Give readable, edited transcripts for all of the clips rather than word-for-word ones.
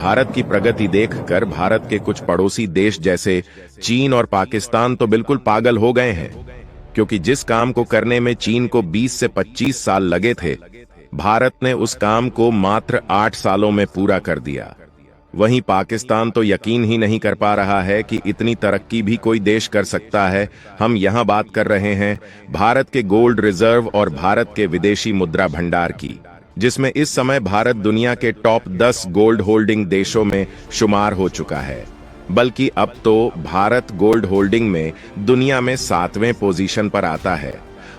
भारत की प्रगति देखकर भारत के कुछ पड़ोसी देश जैसे चीन और पाकिस्तान तो बिल्कुल पागल हो गए हैं, क्योंकि जिस काम को करने में चीन को 20 से 25 साल लगे थे, भारत ने उस काम को मात्र 8 सालों में पूरा कर दिया। वहीं पाकिस्तान तो यकीन ही नहीं कर पा रहा है कि इतनी तरक्की भी कोई देश कर सकता है। हम यहां बात कर रहे हैं भारत के गोल्ड रिजर्व और भारत के विदेशी मुद्रा भंडार की, जिसमें इस समय भारत दुनिया के टॉप 10 गोल्ड होल्डिंग देशों में शुमार हो चुका है। बल्कि अब तो भारत गोल्ड होल्डिंग में दुनिया में 7वें पोजीशन पर आता है।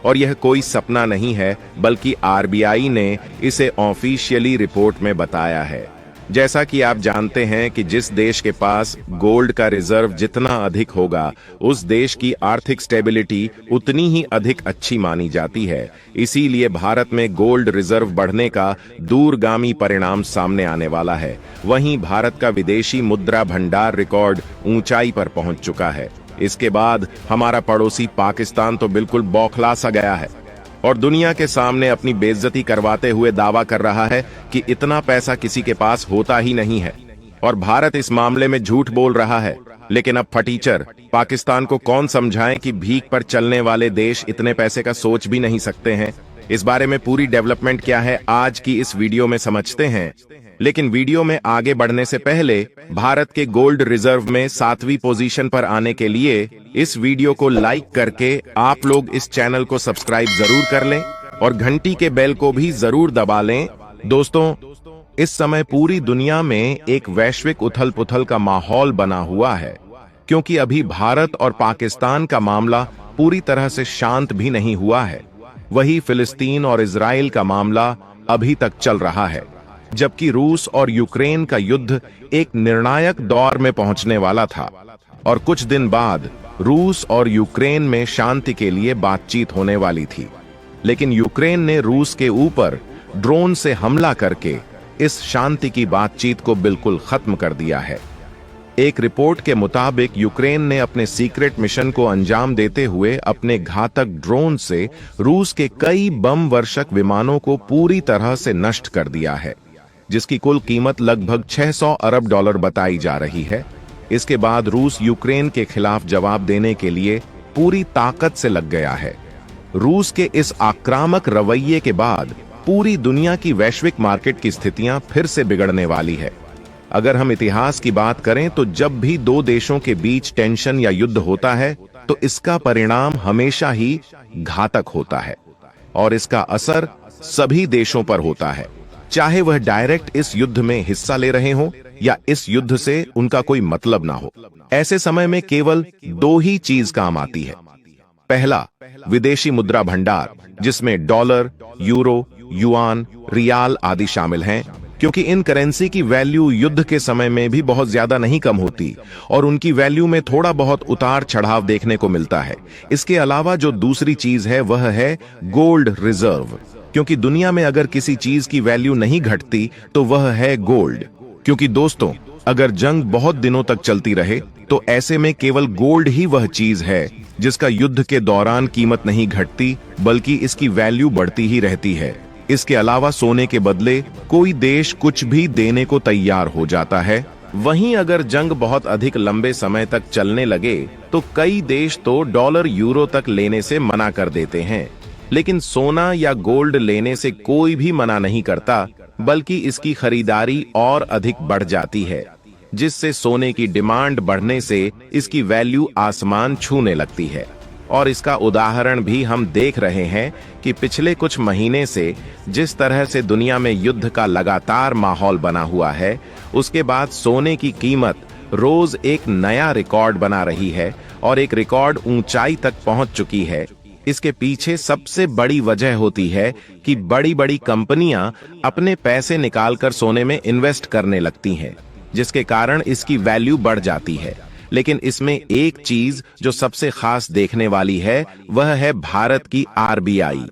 और यह कोई सपना नहीं है, बल्कि आरबीआई ने इसे ऑफिशियली रिपोर्ट में बताया है। जैसा कि आप जानते हैं कि जिस देश के पास गोल्ड का रिजर्व जितना अधिक होगा, उस देश की आर्थिक स्टेबिलिटी उतनी ही अधिक अच्छी मानी जाती है। इसीलिए भारत में गोल्ड रिजर्व बढ़ने का दूरगामी परिणाम सामने आने वाला है। वहीं भारत का विदेशी मुद्रा भंडार रिकॉर्ड ऊंचाई पर पहुंच चुका है। इसके बाद हमारा पड़ोसी पाकिस्तान तो बिल्कुल बौखला सा गया है और दुनिया के सामने अपनी बेइज्जती करवाते हुए दावा कर रहा है कि इतना पैसा किसी के पास होता ही नहीं है। और भारत इस मामले में झूठ बोल रहा है। लेकिन अब फटीचर पाकिस्तान को कौन समझाएं कि भीख पर चलने वाले देश इतने पैसे का सोच भी नहीं सकते हैं। इस बारे में पूरी डेवलपमेंट क्या है, आज की इस वीडियो में समझते हैं। लेकिन वीडियो में आगे बढ़ने से पहले भारत के गोल्ड रिजर्व में 7वीं पोजीशन पर आने के लिए इस वीडियो को लाइक करके आप लोग इस चैनल को सब्सक्राइब जरूर कर लें और घंटी के बेल को भी जरूर दबा लें। दोस्तों, इस समय पूरी दुनिया में एक वैश्विक उथल पुथल का माहौल बना हुआ है, क्योंकि अभी भारत और पाकिस्तान का मामला पूरी तरह से शांत भी नहीं हुआ है। वही फिलिस्तीन और इजराइल का मामला अभी तक चल रहा है, जबकि रूस और यूक्रेन का युद्ध एक निर्णायक दौर में पहुंचने वाला था। और कुछ दिन बाद रूस और यूक्रेन में शांति के लिए बातचीत होने वाली थी, लेकिन यूक्रेन ने रूस के ऊपर ड्रोन से हमला करके इस शांति की बातचीत को बिल्कुल खत्म कर दिया है। एक रिपोर्ट के मुताबिक यूक्रेन ने अपने सीक्रेट मिशन को अंजाम देते हुए अपने घातक ड्रोन से रूस के कई बम वर्षक विमानों को पूरी तरह से नष्ट कर दिया है, जिसकी कुल कीमत लगभग 600 अरब डॉलर बताई जा रही है। इसके बाद रूस यूक्रेन के खिलाफ जवाब देने के लिए पूरी ताकत से लग गया है। रूस के इस आक्रामक रवैये के बाद पूरी दुनिया की वैश्विक मार्केट की स्थितियां फिर से बिगड़ने वाली है। अगर हम इतिहास की बात करें तो जब भी दो देशों के बीच टेंशन या युद्ध होता है तो इसका परिणाम हमेशा ही घातक होता है और इसका असर सभी देशों पर होता है, चाहे वह डायरेक्ट इस युद्ध में हिस्सा ले रहे हों या इस युद्ध से उनका कोई मतलब ना हो। ऐसे समय में केवल 2 ही चीज काम आती है। पहला, विदेशी मुद्रा भंडार, जिसमें डॉलर, यूरो, युआन, रियाल आदि शामिल हैं, क्योंकि इन करेंसी की वैल्यू युद्ध के समय में भी बहुत ज्यादा नहीं कम होती और उनकी वैल्यू में थोड़ा बहुत उतार चढ़ाव देखने को मिलता है। इसके अलावा जो दूसरी चीज है वह है गोल्ड रिजर्व, क्योंकि दुनिया में अगर किसी चीज की वैल्यू नहीं घटती तो वह है गोल्ड। क्योंकि दोस्तों, अगर जंग बहुत दिनों तक चलती रहे तो ऐसे में केवल गोल्ड ही वह चीज है जिसका युद्ध के दौरान कीमत नहीं घटती, बल्कि इसकी वैल्यू बढ़ती ही रहती है। इसके अलावा सोने के बदले कोई देश कुछ भी देने को तैयार हो जाता है। वहीं अगर जंग बहुत अधिक लंबे समय तक चलने लगे तो कई देश तो डॉलर, यूरो तक लेने से मना कर देते हैं। लेकिन सोना या गोल्ड लेने से कोई भी मना नहीं करता, बल्कि इसकी खरीदारी और अधिक बढ़ जाती है, जिससे सोने की डिमांड बढ़ने से इसकी वैल्यू आसमान छूने लगती है। और इसका उदाहरण भी हम देख रहे हैं कि पिछले कुछ महीने से जिस तरह से दुनिया में युद्ध का लगातार माहौल बना हुआ है, उसके बाद सोने की कीमत रोज एक नया रिकॉर्ड बना रही है और एक रिकॉर्ड ऊंचाई तक पहुंच चुकी है। इसके पीछे सबसे बड़ी वजह होती है कि बड़ी बड़ी कंपनियां अपने पैसे निकालकर सोने में इन्वेस्ट करने लगती हैं, जिसके कारण इसकी वैल्यू बढ़ जाती है। लेकिन इसमें एक चीज जो सबसे खास देखने वाली है वह है भारत की आरबीआई,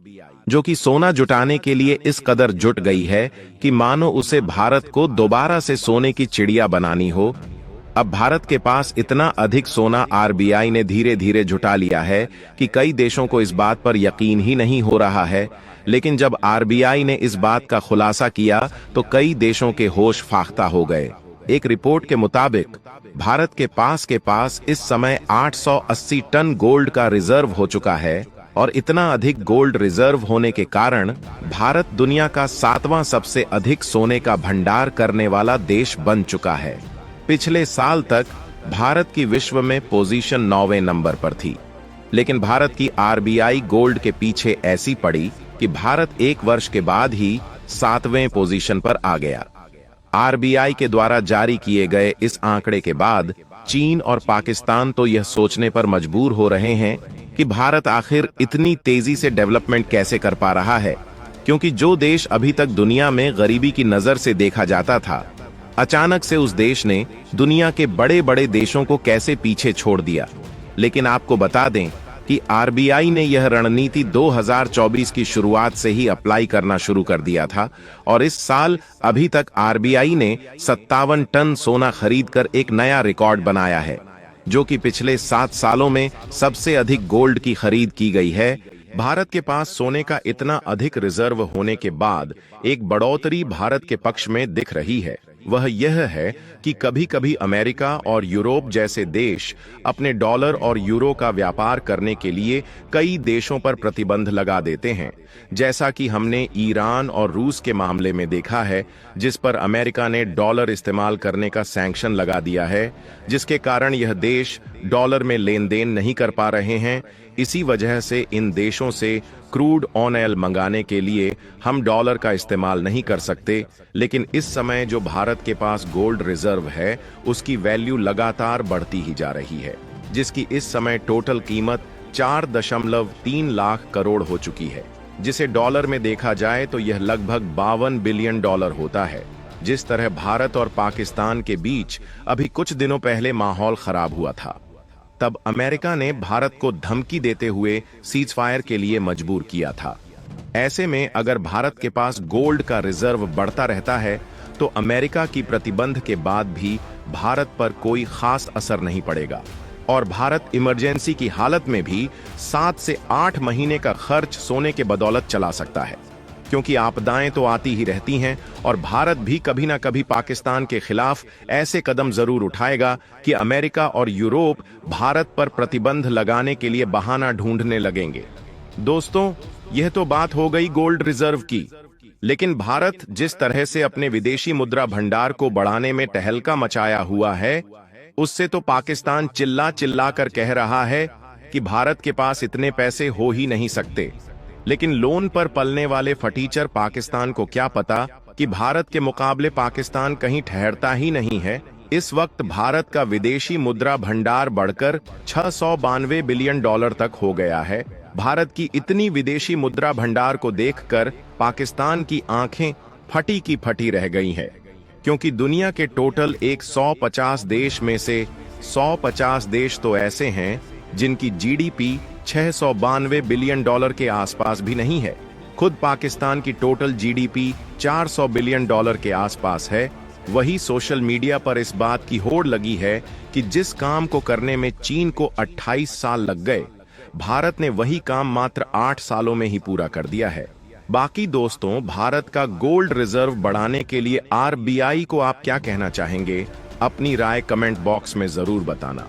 जो कि सोना जुटाने के लिए इस कदर जुट गई है कि मानो उसे भारत को दोबारा से सोने की चिड़िया बनानी हो। अब भारत के पास इतना अधिक सोना आरबीआई ने धीरे धीरे जुटा लिया है कि कई देशों को इस बात पर यकीन ही नहीं हो रहा है। लेकिन जब आरबीआई ने इस बात का खुलासा किया तो कई देशों के होश फाख्ता हो गए। एक रिपोर्ट के मुताबिक भारत के पास इस समय 880 टन गोल्ड का रिजर्व हो चुका है और इतना अधिक गोल्ड रिजर्व होने के कारण भारत दुनिया का 7वां सबसे अधिक सोने का भंडार करने वाला देश बन चुका है। पिछले साल तक भारत की विश्व में पोजीशन 9वें नंबर पर थी, लेकिन भारत की आरबीआई गोल्ड के पीछे ऐसी पड़ी कि भारत एक वर्ष के बाद ही 7वें पोजीशन पर आ गया। आरबीआई के द्वारा जारी किए गए इस आंकड़े के बाद चीन और पाकिस्तान तो यह सोचने पर मजबूर हो रहे हैं कि भारत आखिर इतनी तेजी से डेवलपमेंट कैसे कर पा रहा है, क्योंकि जो देश अभी तक दुनिया में गरीबी की नजर से देखा जाता था, अचानक से उस देश ने दुनिया के बड़े बड़े देशों को कैसे पीछे छोड़ दिया। लेकिन आपको बता दें कि आरबीआई ने यह रणनीति 2024 की शुरुआत से ही अप्लाई करना शुरू कर दिया था और इस साल अभी तक आरबीआई ने 57 टन सोना खरीदकर एक नया रिकॉर्ड बनाया है, जो कि पिछले 7 सालों में सबसे अधिक गोल्ड की खरीद की गई है। भारत के पास सोने का इतना अधिक रिजर्व होने के बाद एक बढ़ोतरी भारत के पक्ष में दिख रही है। वह यह है कि कभी कभी अमेरिका और यूरोप जैसे देश अपने डॉलर और यूरो का व्यापार करने के लिए कई देशों पर प्रतिबंध लगा देते हैं, जैसा कि हमने ईरान और रूस के मामले में देखा है, जिस पर अमेरिका ने डॉलर इस्तेमाल करने का सैंक्शन लगा दिया है, जिसके कारण यह देश डॉलर में लेन देन नहीं कर पा रहे हैं। इसी वजह से इन देशों से क्रूड ऑयल मंगाने के लिए हम डॉलर का इस्तेमाल नहीं कर सकते। लेकिन इस समय जो भारत के पास गोल्ड रिजर्व है, उसकी वैल्यू लगातार बढ़ती ही जा रही है, जिसकी इस समय टोटल कीमत 4.3 लाख करोड़ हो चुकी है, जिसे डॉलर में देखा जाए तो यह लगभग 52 बिलियन डॉलर होता है। जिस तरह भारत और पाकिस्तान के बीच अभी कुछ दिनों पहले माहौल खराब हुआ था, तब अमेरिका ने भारत को धमकी देते हुए सीज फायर के लिए मजबूर किया था। ऐसे में अगर भारत के पास गोल्ड का रिजर्व बढ़ता रहता है तो अमेरिका की प्रतिबंध के बाद भी भारत पर कोई खास असर नहीं पड़ेगा और भारत इमरजेंसी की हालत में भी 7 से 8 महीने का खर्च सोने के बदौलत चला सकता है, क्योंकि आपदाएं तो आती ही रहती हैं और भारत भी कभी ना कभी पाकिस्तान के खिलाफ ऐसे कदम जरूर उठाएगा कि अमेरिका और यूरोप भारत पर प्रतिबंध लगाने के लिए बहाना ढूंढने लगेंगे। दोस्तों, यह तो बात हो गई गोल्ड रिजर्व की, लेकिन भारत जिस तरह से अपने विदेशी मुद्रा भंडार को बढ़ाने में टहलका मचाया हुआ है, उससे तो पाकिस्तान चिल्ला चिल्ला कर कह रहा है कि भारत के पास इतने पैसे हो ही नहीं सकते। लेकिन लोन पर पलने वाले फटीचर पाकिस्तान को क्या पता कि भारत के मुकाबले पाकिस्तान कहीं ठहरता ही नहीं है। इस वक्त भारत का विदेशी मुद्रा भंडार बढ़कर 692 बिलियन डॉलर तक हो गया है। भारत की इतनी विदेशी मुद्रा भंडार को देखकर पाकिस्तान की आंखें फटी की फटी रह गई हैं, क्योंकि दुनिया के टोटल 150 देश में से 150 देश तो ऐसे हैं जिनकी जीडीपी 692 बिलियन डॉलर के आसपास भी नहीं है। खुद पाकिस्तान की टोटल जीडीपी 400 बिलियन डॉलर के आसपास है। वही सोशल मीडिया पर इस बात की होड़ लगी है कि जिस काम को करने में चीन को 28 साल लग गए, भारत ने वही काम मात्र 8 सालों में ही पूरा कर दिया है। बाकी दोस्तों, भारत का गोल्ड रिजर्व बढ़ाने के लिए आरबीआई को आप क्या कहना चाहेंगे? अपनी राय कमेंट बॉक्स में जरूर बताना।